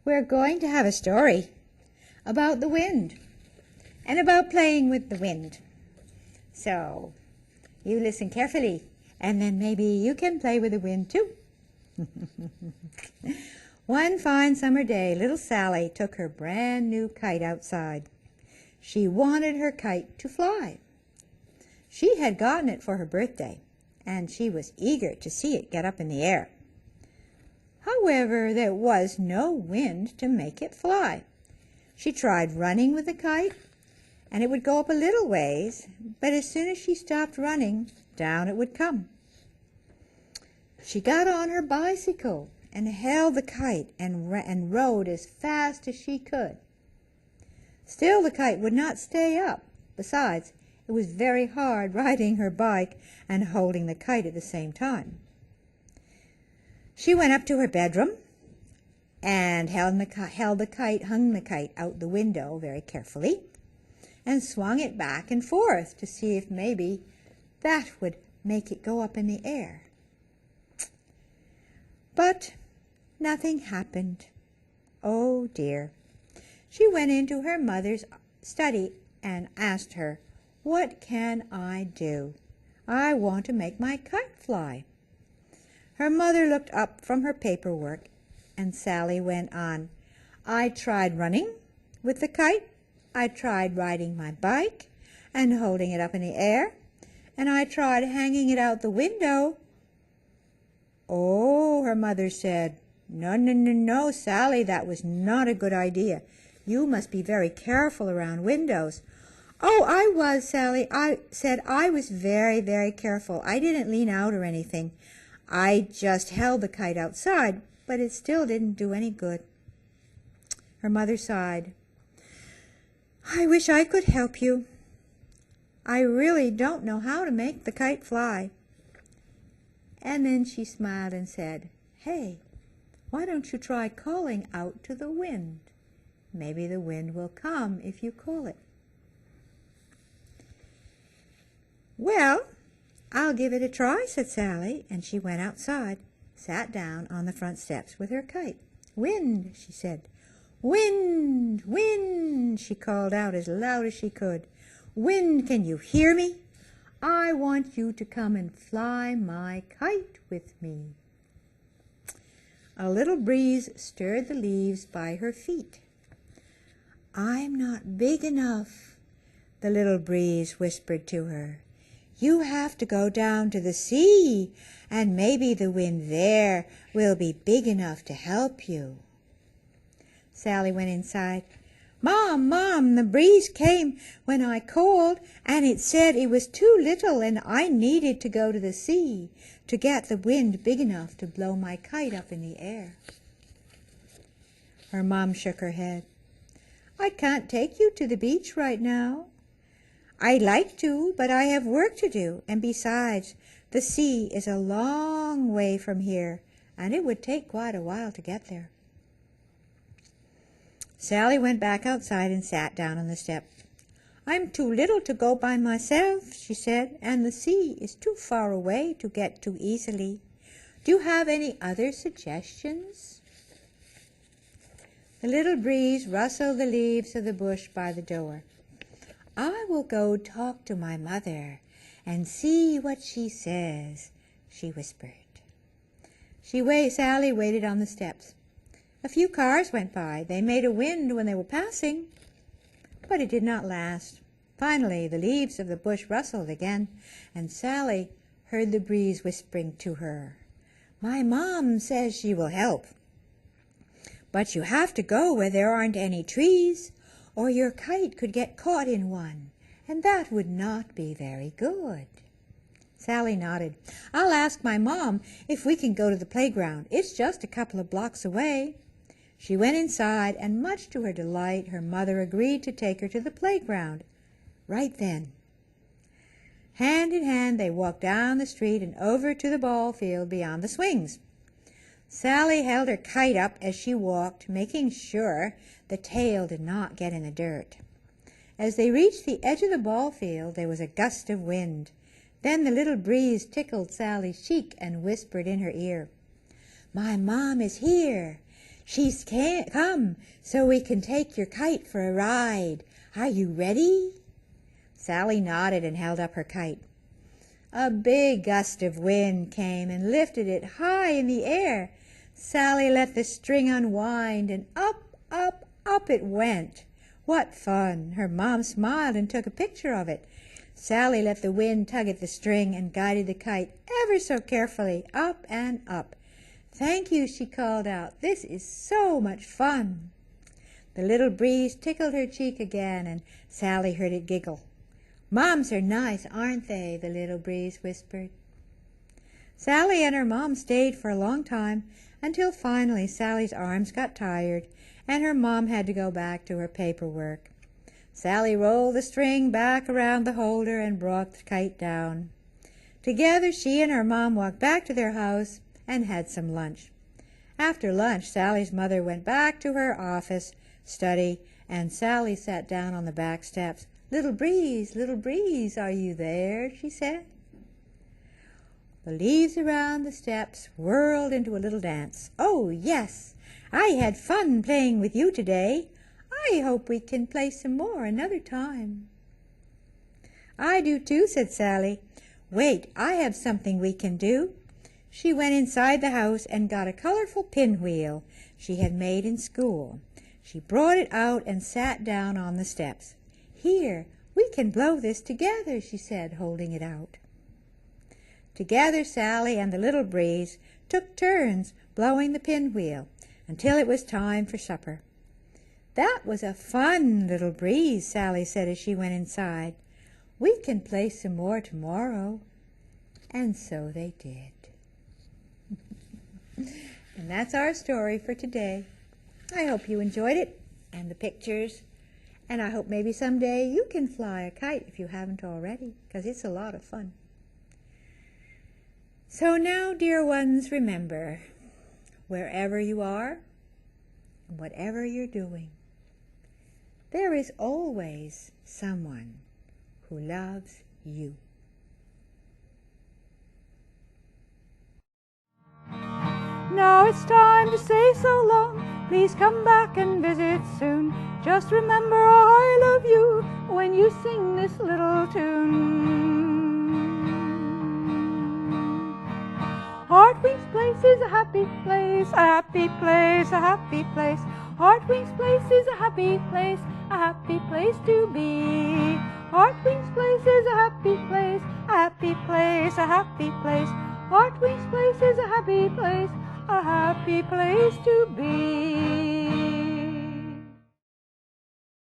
we're going to have a story about the wind and about playing with the wind. So you listen carefully, and then maybe you can play with the wind too. One fine summer day, little Sally took her brand new kite outside. She wanted her kite to fly. She had gotten it for her birthday, and she was eager to see it get up in the air. However, there was no wind to make it fly. She tried running with the kite, and it would go up a little ways, but as soon as she stopped running, down it would come. She got on her bicycle and held the kite and rode as fast as she could. Still the kite would not stay up. Besides, it was very hard riding her bike and holding the kite at the same time. She went up to her bedroom and hung the kite out the window very carefully and swung it back and forth to see if maybe that would make it go up in the air. But nothing happened. Oh dear. She went into her mother's study and asked her, "What can I do? I want to make my kite fly." Her mother looked up from her paperwork, and Sally went on, "I tried running with the kite, I tried riding my bike and holding it up in the air, and I tried hanging it out the window." "Oh," her mother said, No, Sally, that was not a good idea. You must be very careful around windows." "Oh, I was, Sally," I said. "I was very, very careful. I didn't lean out or anything. I just held the kite outside, but it still didn't do any good." Her mother sighed. "I wish I could help you. I really don't know how to make the kite fly." And then she smiled and said, "Hey, why don't you try calling out to the wind? Maybe the wind will come if you call it." "Well, I'll give it a try," said Sally, and she went outside, sat down on the front steps with her kite. "Wind," she said. "Wind, wind," she called out as loud as she could. "Wind, can you hear me? I want you to come and fly my kite with me." A little breeze stirred the leaves by her feet. "I'm not big enough," the little breeze whispered to her. "You have to go down to the sea, and maybe the wind there will be big enough to help you." Sally went inside. Mom, the breeze came when I called, and it said it was too little and I needed to go to the sea to get the wind big enough to blow my kite up in the air." Her mom shook her head. "I can't take you to the beach right now. I'd like to, but I have work to do, and besides, the sea is a long way from here, and it would take quite a while to get there." Sally went back outside and sat down on the step. "I'm too little to go by myself," she said, "and the sea is too far away to get to easily. Do you have any other suggestions?" The little breeze rustled the leaves of the bush by the door. "I will go talk to my mother and see what she says," she whispered. Sally waited on the steps. A few cars went by. They made a wind when they were passing, but it did not last. Finally, the leaves of the bush rustled again, and Sally heard the breeze whispering to her, "My mom says she will help, but you have to go where there aren't any trees, or your kite could get caught in one, and that would not be very good." Sally nodded. "I'll ask my mom if we can go to the playground. It's just a couple of blocks away." She went inside, and much to her delight, her mother agreed to take her to the playground right then. Hand in hand, they walked down the street and over to the ball field beyond the swings. Sally held her kite up as she walked, making sure the tail did not get in the dirt. As they reached the edge of the ball field, there was a gust of wind. Then the little breeze tickled Sally's cheek and whispered in her ear, "My mom is here. She's come, so we can take your kite for a ride. Are you ready?" Sally nodded and held up her kite. A big gust of wind came and lifted it high in the air. Sally let the string unwind, and up, up, up it went. What fun! Her mom smiled and took a picture of it. Sally let the wind tug at the string and guided the kite ever so carefully up and up. "Thank you," she called out. "This is so much fun." The little breeze tickled her cheek again, and Sally heard it giggle. "Moms are nice, aren't they?" the little breeze whispered. Sally and her mom stayed for a long time, until finally Sally's arms got tired, and her mom had to go back to her paperwork. Sally rolled the string back around the holder and brought the kite down. Together she and her mom walked back to their house and had some lunch. After lunch, Sally's mother went back to her office study, and Sally sat down on the back steps. Little breeze, are you there?" she said. The leaves around the steps whirled into a little dance. "Oh, yes, I had fun playing with you today. I hope we can play some more another time." "I do too," said Sally. "Wait, I have something we can do." She went inside the house and got a colorful pinwheel she had made in school. She brought it out and sat down on the steps. "Here, we can blow this together," she said, holding it out. Together Sally and the little breeze took turns blowing the pinwheel until it was time for supper. "That was a fun little breeze," Sally said as she went inside. "We can play some more tomorrow." And so they did. And that's our story for today. I hope you enjoyed it and the pictures, and I hope maybe someday you can fly a kite if you haven't already, because it's a lot of fun. So now, dear ones, remember, wherever you are, whatever you're doing, there is always someone who loves you. Now it's time to say so long. Please come back and visit soon. Just remember I love you when you sing this little tune. Heartwings Place is a happy place, a happy place, a happy place. Heartwings Place is a happy place to be. Heartwings Place is a happy place, a happy place, a happy place. Heartwings Place is a happy place to be.